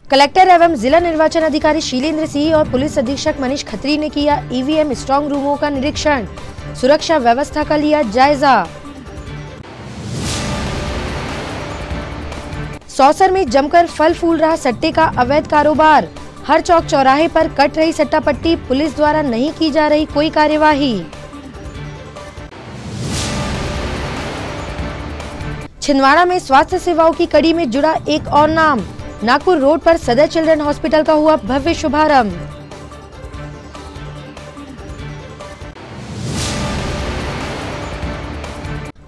Collector एवं जिला निर्वाचन अधिकारी शीलेंद्र सिंह और पुलिस अधीक्षक मनीष खत्री ने किया ईवीएम स्ट्रांग रूमों का निरीक्षण, सुरक्षा व्यवस्था का लिया जायजा। सौसर में जमकर फल फूल रहा सट्टे का अवैध कारोबार, हर चौक चौराहे पर कट रही सट्टा पट्टी, पुलिस द्वारा नहीं की जा रही कोई कार्यवाही। छिंदवाड़ा में स्वास्थ्य सेवाओं की कड़ी में जुड़ा एक और नाम, नागपुर रोड पर सदर चिल्ड्रन हॉस्पिटल का हुआ भव्य शुभारंभ।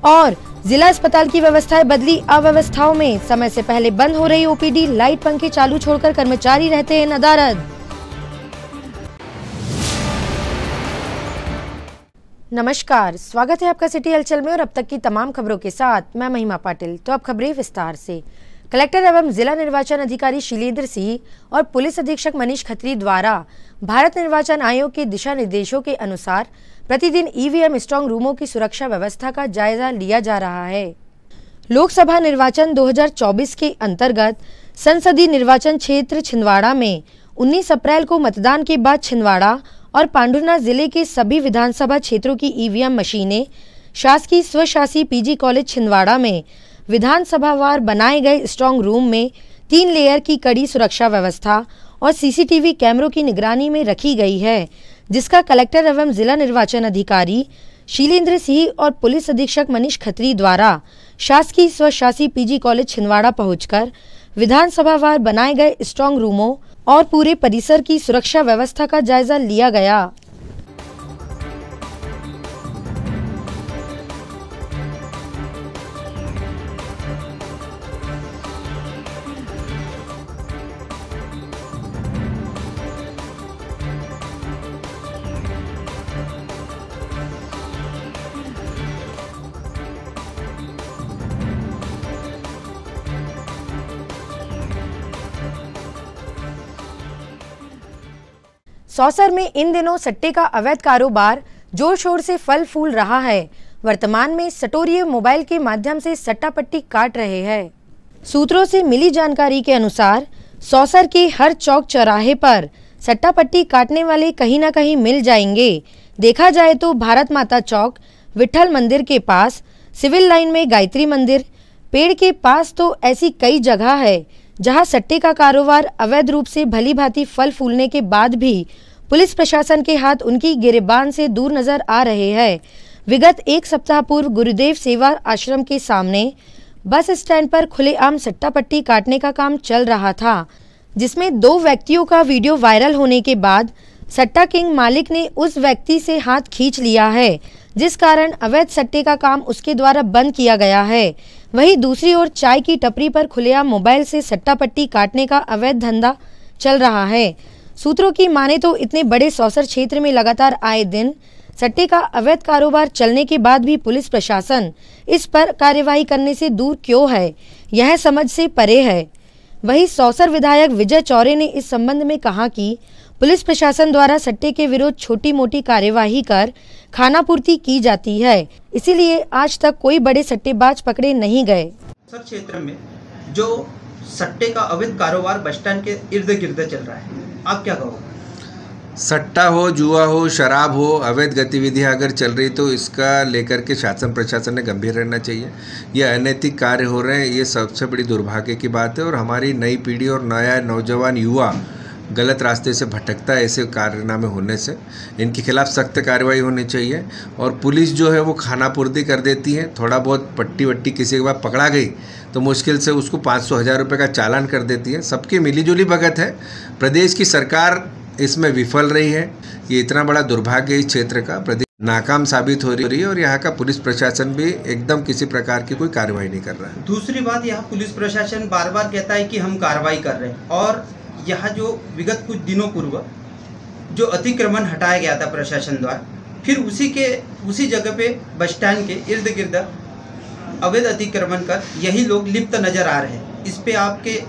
और जिला अस्पताल की व्यवस्थाएं बदली अव्यवस्थाओं में, समय से पहले बंद हो रही ओपीडी, लाइट पंखे चालू छोड़कर कर्मचारी रहते हैं नदारद। नमस्कार, स्वागत है आपका सिटी हलचल में और अब तक की तमाम खबरों के साथ मैं महिमा पाटिल। तो अब खबरें विस्तार से। कलेक्टर एवं जिला निर्वाचन अधिकारी शीलेंद्र सिंह और पुलिस अधीक्षक मनीष खत्री द्वारा भारत निर्वाचन आयोग के दिशा निर्देशों के अनुसार प्रतिदिन ईवीएम स्ट्रांग रूमों की सुरक्षा व्यवस्था का जायजा लिया जा रहा है। लोकसभा निर्वाचन 2024 के अंतर्गत संसदीय निर्वाचन क्षेत्र छिंदवाड़ा में 19 अप्रैल को मतदान के बाद छिंदवाड़ा और पांडुरना जिले के सभी विधानसभा क्षेत्रों की ईवीएम मशीनें शासकीय स्वशासी पीजी कॉलेज छिंदवाड़ा में विधानसभावार बनाए गए स्ट्रांग रूम में 3 लेयर की कड़ी सुरक्षा व्यवस्था और सीसीटीवी कैमरों की निगरानी में रखी गई है, जिसका कलेक्टर एवं जिला निर्वाचन अधिकारी शीलेंद्र सिंह और पुलिस अधीक्षक मनीष खत्री द्वारा शासकीय स्वशासी पीजी कॉलेज छिंदवाड़ा पहुंचकर विधानसभावार बनाए गए स्ट्रांग रूमों और पूरे परिसर की सुरक्षा व्यवस्था का जायजा लिया गया। सौसर में इन दिनों सट्टे का अवैध कारोबार जोर शोर से फल फूल रहा है। वर्तमान में सटोरिये मोबाइल के माध्यम से सट्टा पट्टी काट रहे हैं। सूत्रों से मिली जानकारी के अनुसार सौसर के हर चौक चौराहे पर सट्टा पट्टी काटने वाले कहीं न कहीं मिल जाएंगे। देखा जाए तो भारत माता चौक, विठल मंदिर के पास, सिविल लाइन में गायत्री मंदिर, पेड़ के पास तो ऐसी कई जगह है जहां सट्टे का कारोबार अवैध रूप से भली भांति फल फूलने के बाद भी पुलिस प्रशासन के हाथ उनकी गिरेबान से दूर नजर आ रहे हैं। विगत एक सप्ताह पूर्व गुरुदेव सेवा आश्रम के सामने बस स्टैंड पर खुलेआम सट्टा पट्टी काटने का काम चल रहा था, जिसमें 2 व्यक्तियों का वीडियो वायरल होने के बाद सट्टा किंग मालिक ने उस व्यक्ति से हाथ खींच लिया है, जिस कारण अवैध सट्टे का काम उसके द्वारा बंद किया गया है। वहीं दूसरी ओर चाय की टपरी पर खुलेआम मोबाइल से सट्टा पट्टी काटने का अवैध धंधा चल रहा है। सूत्रों की माने तो इतने बड़े सौसर क्षेत्र में लगातार आए दिन सट्टे का अवैध कारोबार चलने के बाद भी पुलिस प्रशासन इस पर कार्यवाही करने से दूर क्यों है, यह समझ से परे है। वहीं सौसर विधायक विजय चौरे ने इस संबंध में कहा कि पुलिस प्रशासन द्वारा सट्टे के विरुद्ध छोटी मोटी कार्यवाही कर खानापूर्ति की जाती है, इसीलिए आज तक कोई बड़े सट्टेबाज पकड़े नहीं गए। सौसर क्षेत्र में जो सट्टे का अवैध कारोबार बस स्टैंड के इर्द गिर्द चल रहा है, आप क्या कहोगे? सट्टा हो, जुआ हो, शराब हो, अवैध गतिविधियां अगर चल रही तो इसका लेकर के शासन प्रशासन ने गंभीर रहना चाहिए। ये अनैतिक कार्य हो रहे हैं, ये सबसे बड़ी दुर्भाग्य की बात है और हमारी नई पीढ़ी और नया नौजवान युवा गलत रास्ते से भटकता है। ऐसे कारनामे होने से इनके खिलाफ सख्त कार्रवाई होनी चाहिए और पुलिस जो है वो खानापूर्ति कर देती है। थोड़ा बहुत पट्टी वट्टी किसी के बाद पकड़ा गई तो मुश्किल से उसको 500-1000 रुपये का चालान कर देती है। सबकी मिलीजुली भगत है। प्रदेश की सरकार इसमें विफल रही है। ये इतना बड़ा दुर्भाग्य इस क्षेत्र का, प्रदेश नाकाम साबित हो रही है और यहाँ का पुलिस प्रशासन भी एकदम किसी प्रकार की कोई कार्रवाई नहीं कर रहा है। दूसरी बात, यहाँ पुलिस प्रशासन बार बार कहता है कि हम कार्रवाई कर रहे हैं और यहाँ जो विगत कुछ दिनों पूर्व जो अतिक्रमण हटाया गया था प्रशासन द्वारा, फिर उसी जगह पे बस स्टैंड के इर्द गिर्द अवैध अतिक्रमण कर यही लोग लिप्त नजर आ रहे हैं। इस पे आपके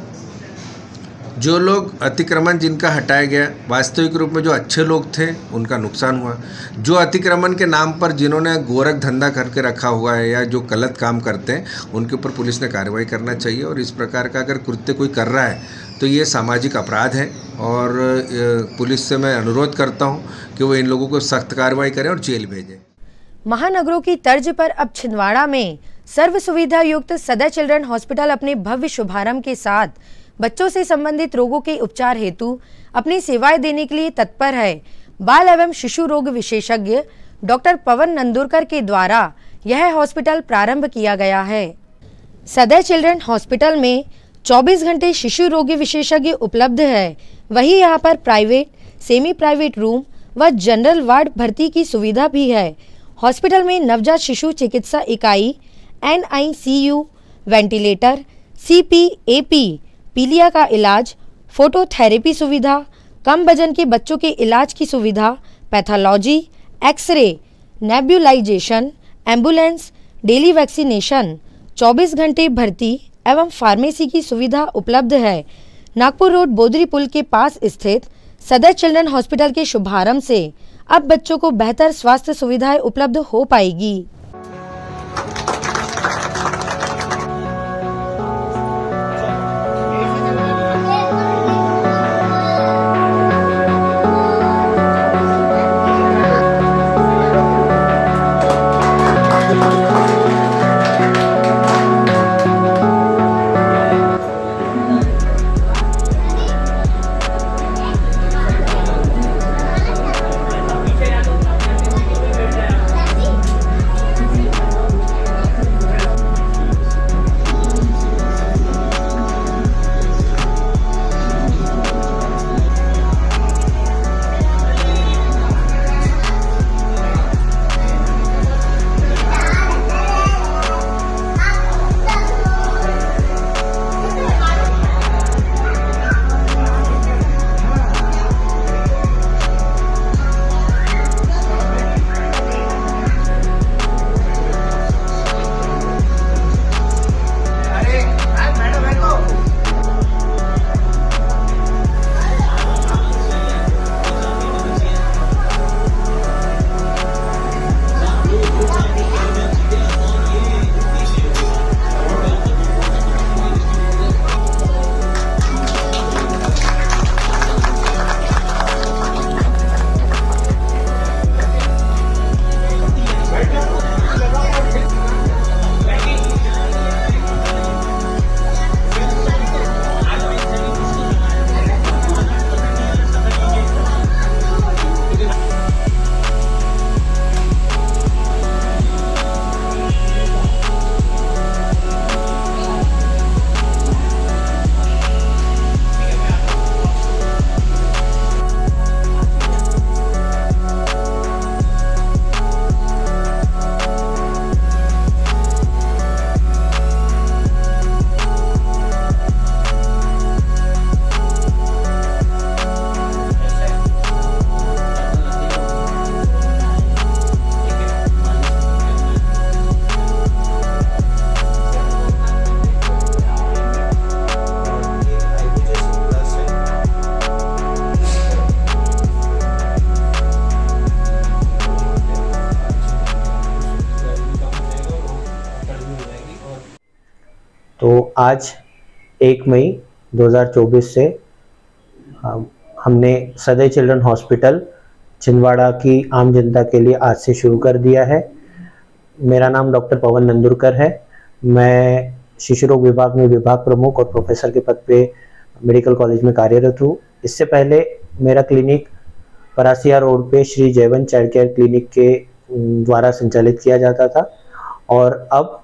जो लोग अतिक्रमण जिनका हटाया गया, वास्तविक रूप में जो अच्छे लोग थे उनका नुकसान हुआ। जो अतिक्रमण के नाम पर जिन्होंने गोरख धंधा करके रखा हुआ है या जो गलत काम करते हैं उनके ऊपर पुलिस ने कार्रवाई करना चाहिए। और इस प्रकार का अगर कृत्य कोई कर रहा है तो ये सामाजिक अपराध है और पुलिस से मैं अनुरोध करता हूँ कि वो इन लोगों को सख्त कार्रवाई करें और जेल भेजें। महानगरों की तर्ज पर अब छिंदवाड़ा में सर्व सुविधा युक्त सदर चिल्ड्रन हॉस्पिटल अपने भव्य शुभारंभ के साथ बच्चों से संबंधित रोगों के उपचार हेतु अपनी सेवाएं देने के लिए तत्पर है। बाल एवं शिशु रोग विशेषज्ञ डॉक्टर पवन नंदुरकर के द्वारा यह हॉस्पिटल प्रारंभ किया गया है। सदर चिल्ड्रन हॉस्पिटल में 24 घंटे शिशु रोगी विशेषज्ञ उपलब्ध है। वहीं यहाँ पर प्राइवेट, सेमी प्राइवेट रूम व जनरल वार्ड भर्ती की सुविधा भी है। हॉस्पिटल में नवजात शिशु चिकित्सा इकाई, NICU, वेंटिलेटर, CPAP, पीलिया का इलाज, फोटोथेरेपी सुविधा, कम वजन के बच्चों के इलाज की सुविधा, pathology, x-ray, nebulisation, ambulance, daily vaccination, 24 घंटे भर्ती एवं फार्मेसी की सुविधा उपलब्ध है। नागपुर रोड बोदरी पुल के पास स्थित सदर चिल्ड्रन हॉस्पिटल के शुभारंभ से अब बच्चों को बेहतर स्वास्थ्य सुविधाएं उपलब्ध हो पाएगी। तो आज 1 मई 2024 से हमने सदर चिल्ड्रन हॉस्पिटल छिंदवाड़ा की आम जनता के लिए आज से शुरू कर दिया है। मेरा नाम डॉक्टर पवन नंदुरकर है। मैं शिशु रोग विभाग में विभाग प्रमुख और प्रोफेसर के पद पे मेडिकल कॉलेज में कार्यरत हूँ। इससे पहले मेरा क्लिनिक परासिया रोड पे श्री जयवंत चाइल्ड केयर क्लिनिक के द्वारा संचालित किया जाता था और अब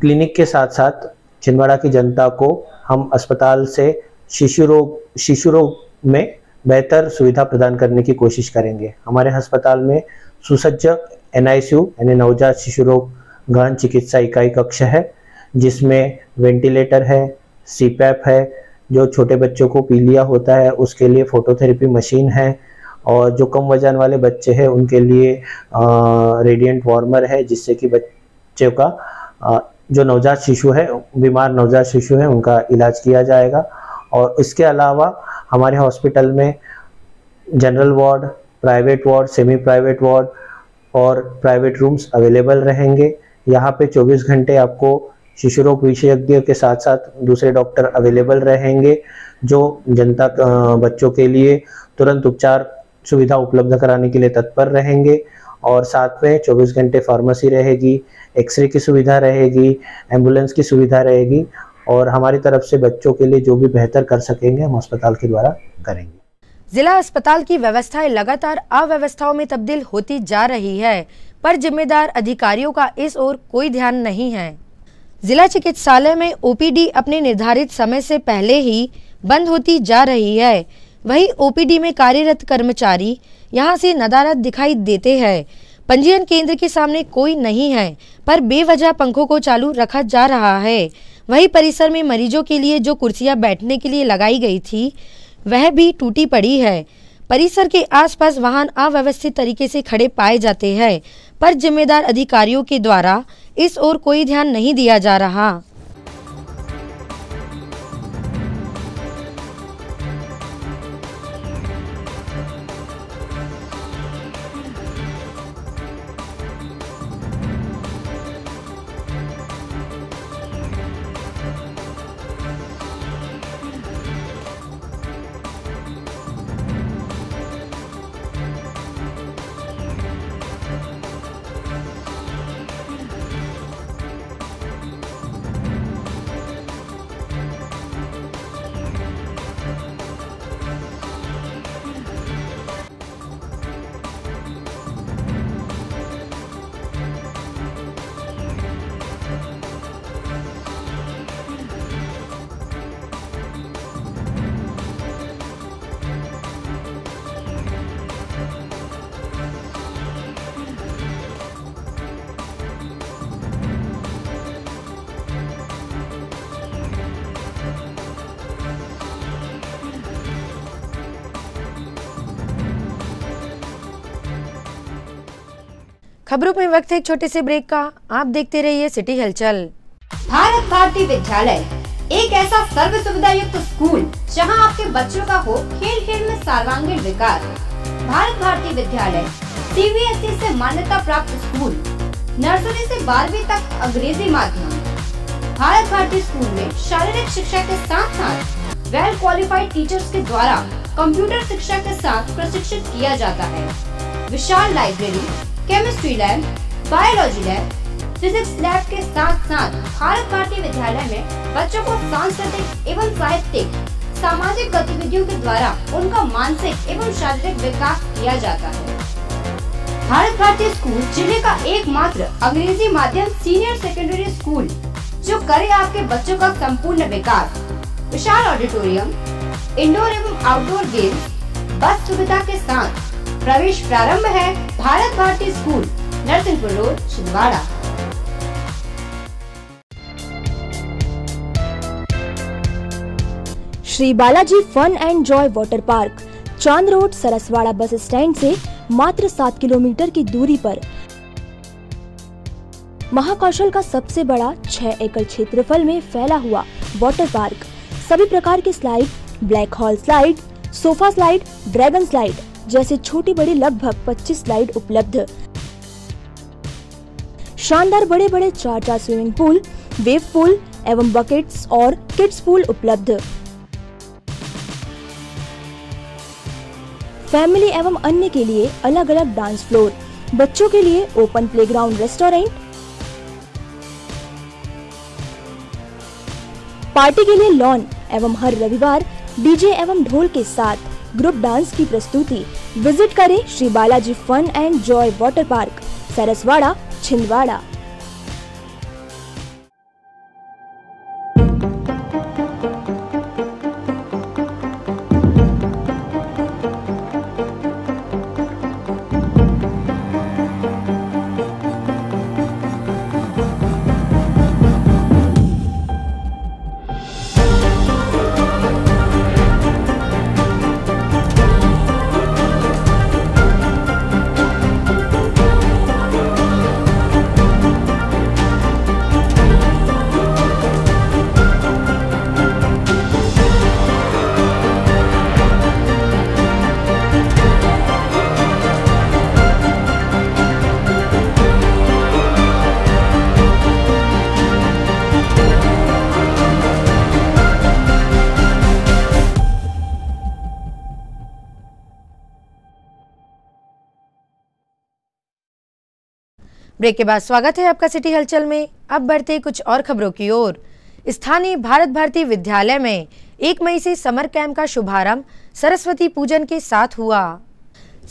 क्लिनिक के साथ साथ छिंदवाड़ा की जनता को हम अस्पताल से शिशु रोग में बेहतर सुविधा प्रदान करने की कोशिश करेंगे। हमारे अस्पताल में सुसज्ज NICU यानी नवजात शिशु रोग गहन चिकित्सा इकाई कक्ष है, जिसमें वेंटिलेटर है, CPAP है, जो छोटे बच्चों को पीलिया होता है उसके लिए फोटोथेरेपी मशीन है और जो कम वजन वाले बच्चे हैं उनके लिए रेडिएंट वार्मर है, जिससे कि बच्चों का जो नवजात शिशु है, बीमार नवजात शिशु है, उनका इलाज किया जाएगा। और इसके अलावा हमारे हॉस्पिटल में general ward, private ward, semi private ward और प्राइवेट रूम्स अवेलेबल रहेंगे। यहाँ पे 24 घंटे आपको शिशु रोग विशेषज्ञ के साथ साथ दूसरे डॉक्टर अवेलेबल रहेंगे जो जनता बच्चों के लिए तुरंत उपचार सुविधा उपलब्ध कराने के लिए तत्पर रहेंगे। और साथ में 24 घंटे फार्मेसी रहेगी, एक्सरे की सुविधा रहेगी, एम्बुलेंस की सुविधा रहेगी और हमारी तरफ से बच्चों के लिए जो भी बेहतर कर सकेंगे हम अस्पताल के द्वारा करेंगे। जिला अस्पताल की व्यवस्थाएं लगातार अव्यवस्थाओं में तब्दील होती जा रही है, पर जिम्मेदार अधिकारियों का इस ओर कोई ध्यान नहीं है। जिला चिकित्सालय में ओपीडी अपने निर्धारित समय से पहले ही बंद होती जा रही है। वहीं ओपीडी में कार्यरत कर्मचारी यहां से नदारद दिखाई देते हैं। पंजीयन केंद्र के सामने कोई नहीं है, पर बेवजह पंखों को चालू रखा जा रहा है। वहीं परिसर में मरीजों के लिए जो कुर्सियां बैठने के लिए लगाई गई थी वह भी टूटी पड़ी है। परिसर के आसपास वाहन अव्यवस्थित तरीके से खड़े पाए जाते हैं, पर जिम्मेदार अधिकारियों के द्वारा इस ओर कोई ध्यान नहीं दिया जा रहा। खबरों में वक्त है एक छोटे से ब्रेक का। आप देखते रहिए सिटी हलचल। भारत भारती विद्यालय एक ऐसा सर्व सुविधा युक्त स्कूल जहां आपके बच्चों का हो खेल खेल में सर्वांगीण विकास। भारत भारती विद्यालय सीबीएसई से मान्यता प्राप्त स्कूल, नर्सरी से 12वीं तक अंग्रेजी माध्यम। भारत भारती स्कूल में शारीरिक शिक्षा के साथ साथ वेल क्वालिफाइड टीचर्स के द्वारा कंप्यूटर शिक्षा के साथ प्रशिक्षित किया जाता है। विशाल library, chemistry lab, biology lab, physics lab के साथ साथ भारत भारती विद्यालय में बच्चों को सांस्कृतिक एवं साहित्यिक सामाजिक गतिविधियों के द्वारा उनका मानसिक एवं शारीरिक विकास किया जाता है। भारत भारती स्कूल जिले का एकमात्र अंग्रेजी माध्यम सीनियर सेकेंडरी स्कूल जो करे आपके बच्चों का संपूर्ण विकास। विशाल ऑडिटोरियम, इंडोर एवं आउटडोर गेम्स, बस सुविधा के साथ प्रवेश प्रारंभ है। Bharat Bharati school, Narsinghpur road, Chhindwara. Shri Balaji fun and joy water park, Chand road, Saraswada bus stand से मात्र 7 किलोमीटर की दूरी पर महाकौशल का सबसे बड़ा 6 एकड़ क्षेत्रफल में फैला हुआ वाटर पार्क। सभी प्रकार के slide, black hole slide, sofa slide, dragon slide जैसे छोटी बड़ी लगभग 25 स्लाइड उपलब्ध। शानदार बड़े बड़े 4 स्विमिंग पूल, वेव पूल एवं बकेट्स और किड्स पूल उपलब्ध। फैमिली एवं अन्य के लिए अलग अलग डांस फ्लोर, बच्चों के लिए ओपन प्लेग्राउंड, रेस्टोरेंट, पार्टी के लिए लॉन एवं हर रविवार डीजे एवं ढोल के साथ ग्रुप डांस की प्रस्तुति। विजिट करें Shri Balaji fun and joy water park, Saraswada, Chhindwara. Break के बाद स्वागत है आपका सिटी हलचल में। अब बढ़ते कुछ और खबरों की ओर। स्थानीय भारत भारती विद्यालय में 1 मई से समर कैंप का शुभारंभ सरस्वती पूजन के साथ हुआ।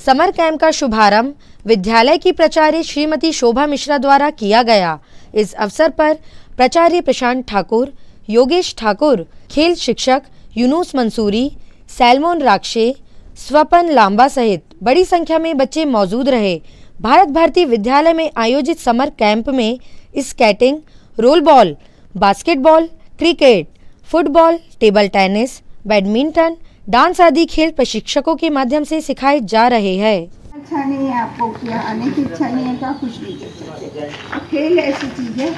समर कैंप का शुभारंभ विद्यालय की प्राचार्य श्रीमती शोभा मिश्रा द्वारा किया गया। इस अवसर पर प्राचार्य प्रशांत ठाकुर, योगेश ठाकुर, खेल शिक्षक यूनुस मंसूरी, सैलमोन राक्षे, स्वपन लांबा सहित बड़ी संख्या में बच्चे मौजूद रहे। भारत भारती विद्यालय में आयोजित समर कैंप में skating, role ball, basketball, cricket, football, table tennis, badminton, dance आदि खेल प्रशिक्षकों के माध्यम से सिखाए जा रहे हैं। अच्छा नहीं है आपको क्या आने की इच्छा नहीं है तो आप कुछ नहीं कर सकते। खेल ऐसी चीज़ है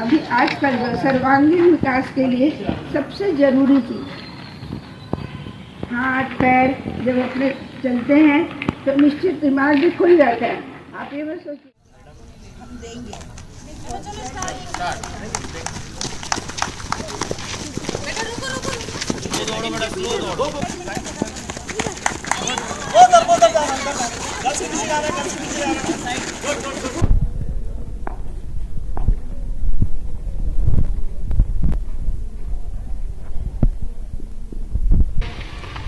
अभी आजकल सर्वांगीण विकास के लिए सबसे जरूरी चीज़। हाथ पैर जब अपने चलते हैं तो निश्चित दिमाग भी खुल जाता है। आप ये बस सोचिए हम देंगे।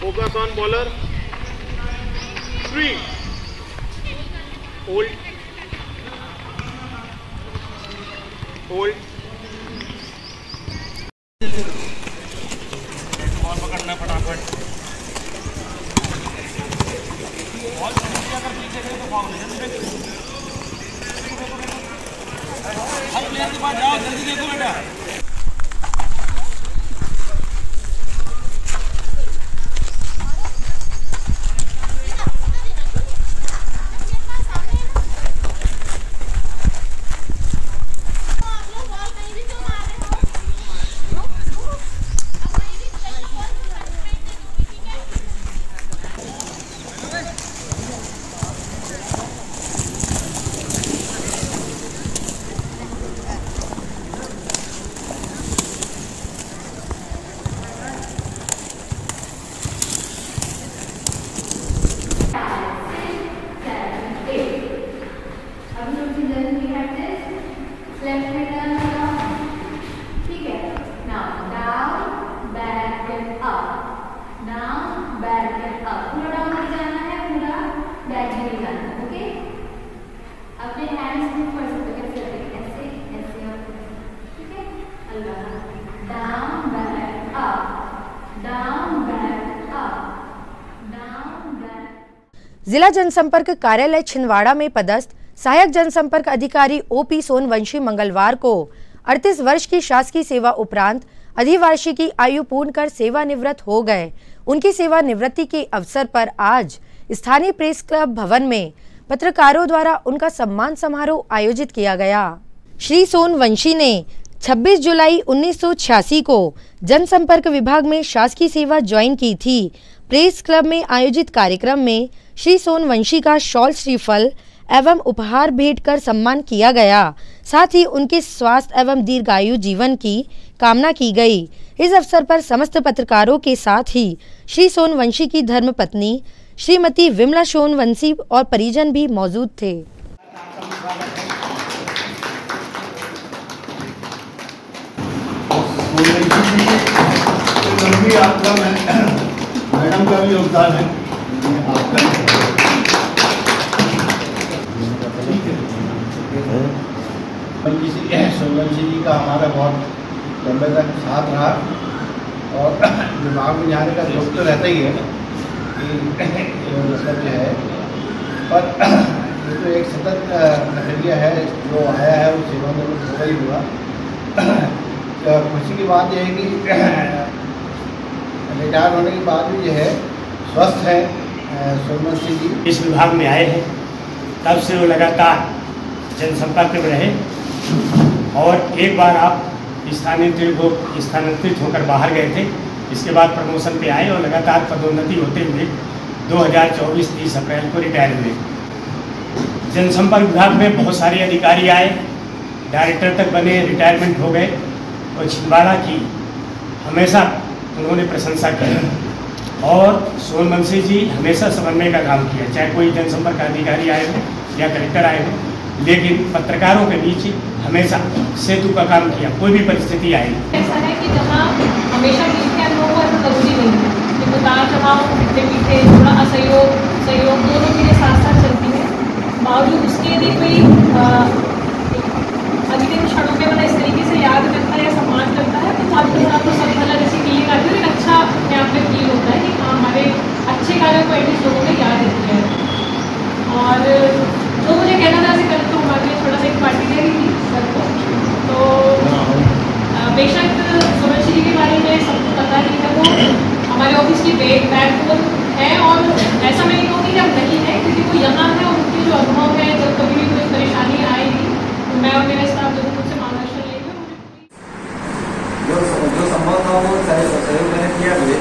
Focus on bowler. 3. Hold. Hold. Ball पकड़ना फटाफट। बॉल अगर पीछे गए तो फाउल है। हर प्लेयर के पास जाओ, जल्दी देखो बेटा। जिला जनसंपर्क कार्यालय छिंदवाड़ा में पदस्थ सहायक जनसंपर्क अधिकारी ओपी सोनवंशी मंगलवार को 38 वर्ष की शासकीय सेवा उपरांत अधिवार्षिकी आयु पूर्ण कर सेवानिवृत्त हो गए। उनकी सेवानिवृत्ति के अवसर पर आज स्थानीय प्रेस क्लब भवन में पत्रकारों द्वारा उनका सम्मान समारोह आयोजित किया गया। श्री सोनवंशी ने 26 जुलाई 1986 को जनसंपर्क विभाग में शासकीय सेवा ज्वाइन की थी। प्रेस क्लब में आयोजित कार्यक्रम में श्री सोनवंशी का शॉल, श्रीफल एवं उपहार भेंट कर सम्मान किया गया। साथ ही उनके स्वास्थ्य एवं दीर्घायु जीवन की कामना की गई। इस अवसर पर समस्त पत्रकारों के साथ ही श्री सोनवंशी की धर्मपत्नी श्रीमती विमला सोनवंशी और परिजन भी मौजूद थे। आपका मैडम का भी योगदान है। सोनवंशी जी का हमारा बहुत लंबे तक साथ रहा और दिमाग में जाने का दुख तो रहता ही है कि मतलब जो है, पर ये तो एक सतत नजरिया है जो आया है वो सेवानिवृत्त होगा ही हुआ। खुशी की बात यह है कि रिटायर होने के बाद भी जो है स्वस्थ है सोनवंशी जी। इस विभाग में आए हैं तब से वो लगातार जनसंपर्क में रहे और एक बार आप स्थानांतरित होकर बाहर गए थे। इसके बाद प्रमोशन पे आए और लगातार पदोन्नति होते हुए 2024 30 अप्रैल को रिटायर हुए। जनसंपर्क विभाग में बहुत सारे अधिकारी आए, डायरेक्टर तक बने, रिटायरमेंट हो गए और छिंदवाड़ा की हमेशा उन्होंने प्रशंसा की और सोनवंशी जी हमेशा समन्वय का काम किया। चाहे कोई जनसंपर्क अधिकारी आए हो या कलेक्टर आए हो, लेकिन पत्रकारों के बीच हमेशा सेतु का काम किया, कोई भी परिस्थिति आई। ऐसा है कि जहाँ हमेशा मिलते हैं लोगों को ऐसा जरूरी नहीं है कि उतार चढ़ाव खट्टे मीठे थोड़ा असहयोग सहयोग दोनों चीज़ें साथ साथ चलती है। बावजूद उसके यदि कोई अधिकतर क्षणों में मतलब इस तरीके से याद करता है या सम्मान करता है तो साथ में साथ तो सब मतलब जैसी फीलिंग आती है, अच्छा अपने आप में फील होता है कि हाँ हमारे अच्छे कार्यों को एटलीस्ट लोगों ने याद रखी है। और जो मुझे कहना था कल तो हमारे लिए थोड़ा सा एक पार्टी दे रही थी सर को, तो बेशक सुमन के बारे में सबको पता ही है, वो हमारे ऑफिस की बैकबोन है और ऐसा मैं नहीं कहूँगी कि अब नहीं है क्योंकि वो यहाँ है और उनके जो अनुभव है जब कभी भी कोई परेशानी आएगी तो मैं और मेरा स्टाफ जरूर मुझसे मार्गदर्शन लेंगे। जो संभव था वो सहयोग मैंने किया भी,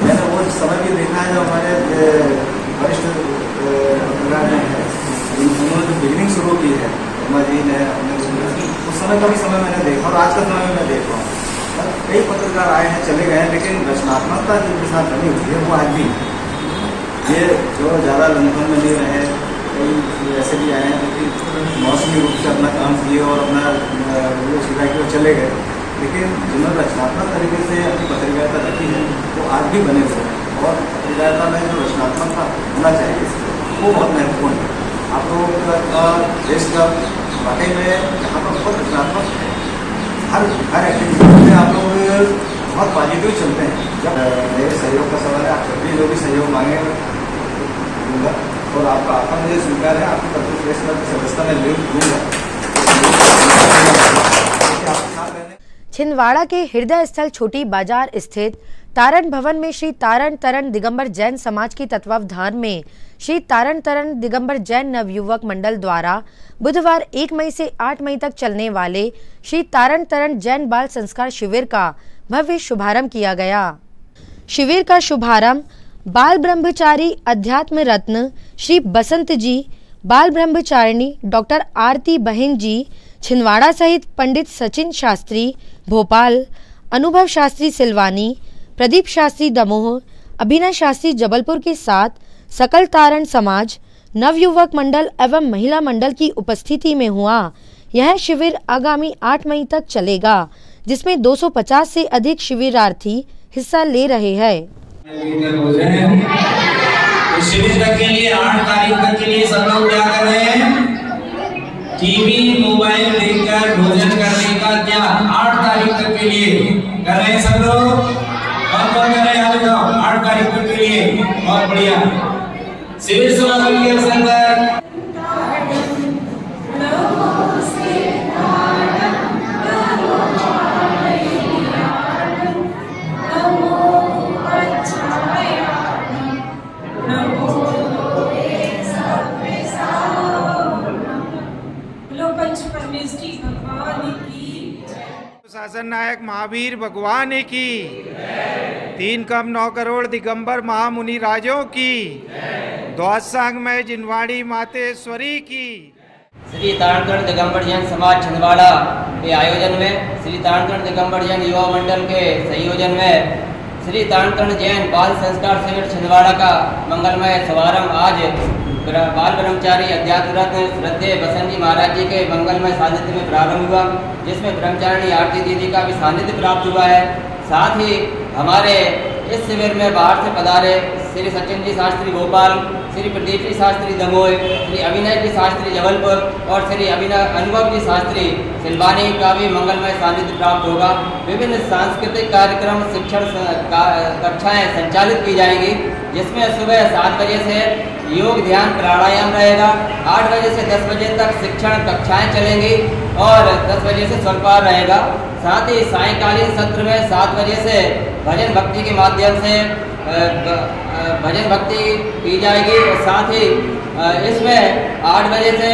मैंने वो समय भी देखा है जो हमारे वरिष्ठ हैं उन्होंने जो बिगनिंग शुरू की है मजीद है उस समय का भी समय मैंने देखा और आज का समय में मैं देख रहा हूँ। कई पत्रकार आए हैं चले गए हैं लेकिन रचनात्मकता जिनके साथ बनी हुई है वो आज भी ये जो ज़्यादा लंदन में नहीं रहे, कई ऐसे भी आए हैं क्योंकि मौसमी रूप से अपना काम किए और अपना वो सुविधा की ओर चले गए, लेकिन जिन्होंने रचनात्मक तरीके से अपनी पत्रकारिता रखी है वो आज भी बने हुए हैं और पत्रकारिता में जो रचनात्मकता होना चाहिए वो बहुत महत्वपूर्ण है। आप लोगों का देश का वाकई में यहाँ पर बहुत रचनात्मक हर एक्टिविटी में आप लोग बहुत पॉजिटिव चलते हैं। जब मेरे सहयोग का सवाल है, आप जब भी जो भी सहयोग मांगे दूँगा और आपका आपका मुझे स्वीकार है, आपकी पत्र प्रेस क्लब की सदस्यता में दूँगा। छिंदवाड़ा के हृदय स्थल छोटी बाजार स्थित तारण भवन में श्री तारण तरण दिगंबर जैन समाज की तत्वावधान में श्री तारण तरण दिगंबर जैन नवयुवक मंडल द्वारा बुधवार 1 मई से 8 मई तक चलने वाले श्री तारण तरण जैन बाल संस्कार शिविर का भव्य शुभारंभ किया गया। शिविर का शुभारंभ बाल ब्रह्मचारी अध्यात्म रत्न श्री बसंत जी, बाल ब्रह्मचारिणी डॉक्टर आरती बहन जी छिंदवाड़ा सहित पंडित सचिन शास्त्री भोपाल, अनुभव शास्त्री सिलवानी, प्रदीप शास्त्री दमोह, अभिनय शास्त्री जबलपुर के साथ सकल तारण समाज नवयुवक मंडल एवं महिला मंडल की उपस्थिति में हुआ। यह शिविर आगामी 8 मई तक चलेगा, जिसमें 250 से अधिक शिविरार्थी हिस्सा ले रहे हैं। इस शिविर तक के लिए 8 तारीख तक के लिए सब लोग क्या कर रहे हैं? टीवी मोबाइल लेकर भोजन करने का क्या 8 तारीख तक के लिए कर रहे हैं सब लोग? कौन कर रहे हैं? आज बताओ 8 तारीख तक के लिए। बहुत बढ़िया। शिविर समापन के अवसर पर शासन नायक महावीर भगवान की 3 कम 9 करोड़ दिगंबर महामुनि राजों की द्वादशांग में जिनवाड़ी मातेश्वरी की। श्री तारण दिगंबर जैन समाज छिंदवाड़ा के आयोजन में श्री तारण दिगंबर जैन युवा मंडल के संयोजन में श्री तारण जैन बाल संस्कार शिविर छिंदवाड़ा का मंगलमय शुभारंभ आज बाल ब्रह्मचारी अध्यात्म रत्न श्रद्धेय बसंत जी महाराज जी के मंगलमय सानिध्य में प्रारंभ हुआ, जिसमें ब्रह्मचारिणी आरती दीदी का भी सानिध्य प्राप्त हुआ है। साथ ही हमारे इस शिविर में बाहर से पधारे श्री सचिन जी शास्त्री भोपाल, श्री प्रदीप जी शास्त्री दमोह, श्री अभिनय जी शास्त्री जबलपुर और श्री अनुभव जी शास्त्री सिलवानी का भी मंगलमय सानिध्य प्राप्त होगा। विभिन्न सांस्कृतिक कार्यक्रम शिक्षण कक्षाएं संचालित की जाएंगी, जिसमें सुबह 7 बजे से योग ध्यान प्राणायाम रहेगा, 8 बजे से 10 बजे तक शिक्षण कक्षाएं चलेंगी और 10 बजे से स्वल्पाहार रहेगा। साथ ही सायंकालीन सत्र में 7 बजे से भजन भक्ति के माध्यम से भजन भक्ति की जाएगी और साथ ही इसमें 8 बजे से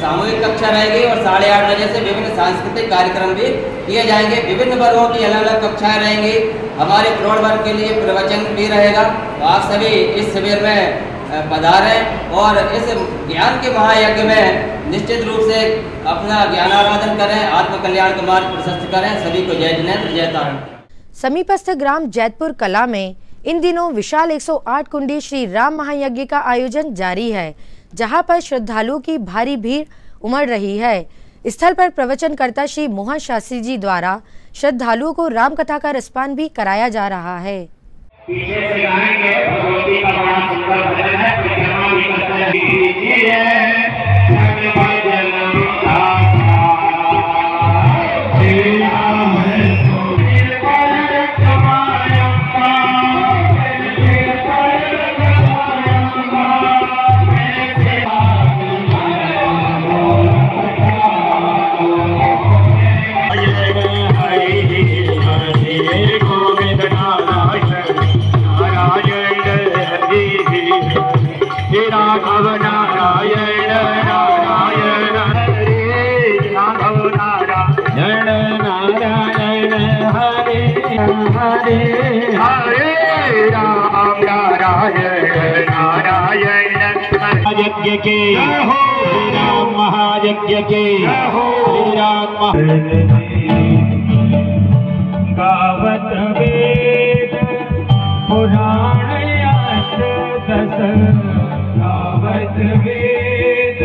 सामूहिक कक्षा रहेगी और 8:30 बजे से विभिन्न सांस्कृतिक कार्यक्रम भी किए जाएंगे। विभिन्न वर्गों की अलग अलग कक्षाएं रहेंगी। हमारे प्रौढ़ वर्ग के लिए प्रवचन भी रहेगा। तो आप सभी इस शिविर में पधारें और इस ज्ञान के महायज्ञ में निश्चित रूप से अपना ज्ञानाराधन करें, आत्म कल्याण का मार्ग प्रशस्त करें। सभी को जय जिनेन्द्र, जय तारण। समीपस्थ ग्राम जैतपुर कला में इन दिनों विशाल 108 कुंडी श्री राम महायज्ञ का आयोजन जारी है, जहां पर श्रद्धालुओं की भारी भीड़ उमड़ रही है। स्थल पर प्रवचनकर्ता श्री मोहन शास्त्री जी द्वारा श्रद्धालुओं को राम कथा का रसपान भी कराया जा रहा है। पीछे से गाएंगे भगवती का बड़ा सुंदर भजन है, परिक्रमा भी करते हैं। राघव नारायण नारायण हरे राघव नारायण नारायण हरे हरे हरे राम नारायण नारायण यज्ञ के राम महायज्ञ के राम गावत वेद पुराण दस गावत वेद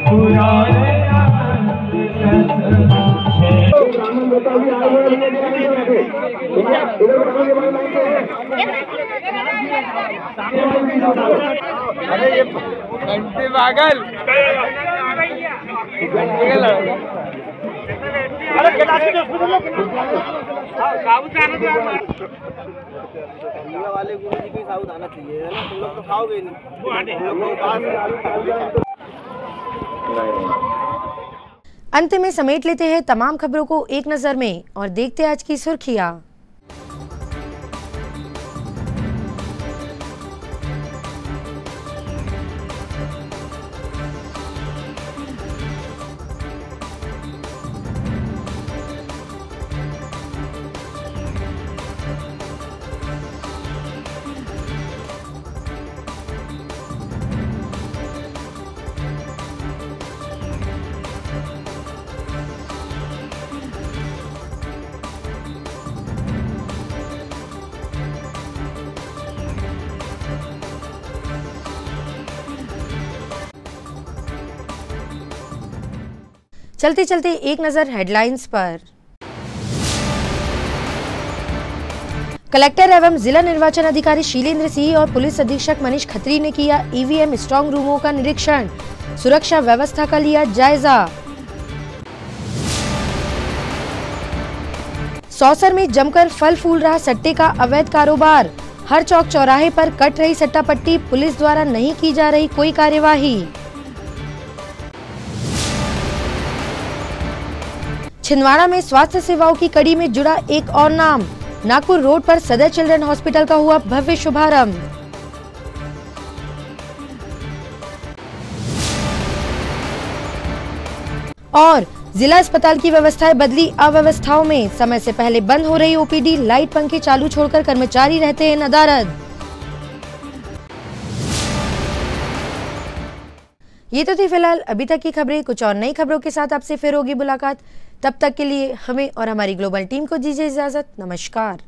पुराण अरे ये घंटे पागल अरे वाले गुरु जी की साउथ आना चाहिए है ना, तुम लोग तो खाओगे नहीं। अंत में समेट लेते हैं तमाम खबरों को एक नजर में और देखते हैं आज की सुर्खियां। चलते चलते एक नजर हेडलाइंस पर। कलेक्टर एवं जिला निर्वाचन अधिकारी शीलेंद्र सिंह और पुलिस अधीक्षक मनीष खत्री ने किया ईवीएम स्ट्रांग रूमों का निरीक्षण, सुरक्षा व्यवस्था का लिया जायजा। सौसर में जमकर फल फूल रहा सट्टे का अवैध कारोबार, हर चौक चौराहे पर कट रही सट्टा पट्टी, पुलिस द्वारा नहीं की जा रही कोई कार्यवाही। छिंदवाड़ा में स्वास्थ्य सेवाओं की कड़ी में जुड़ा एक और नाम, नागपुर रोड पर सदर चिल्ड्रन हॉस्पिटल का हुआ भव्य शुभारंभ। और जिला अस्पताल की व्यवस्थाएं बदली अव्यवस्थाओं में, समय से पहले बंद हो रही ओपीडी, लाइट पंखे चालू छोड़कर कर्मचारी रहते हैं नदारद। ये तो थी फिलहाल अभी तक की खबरें। कुछ और नई खबरों के साथ आपसे फिर होगी मुलाकात। तब तक के लिए हमें और हमारी ग्लोबल टीम को दीजिए इजाजत। नमस्कार।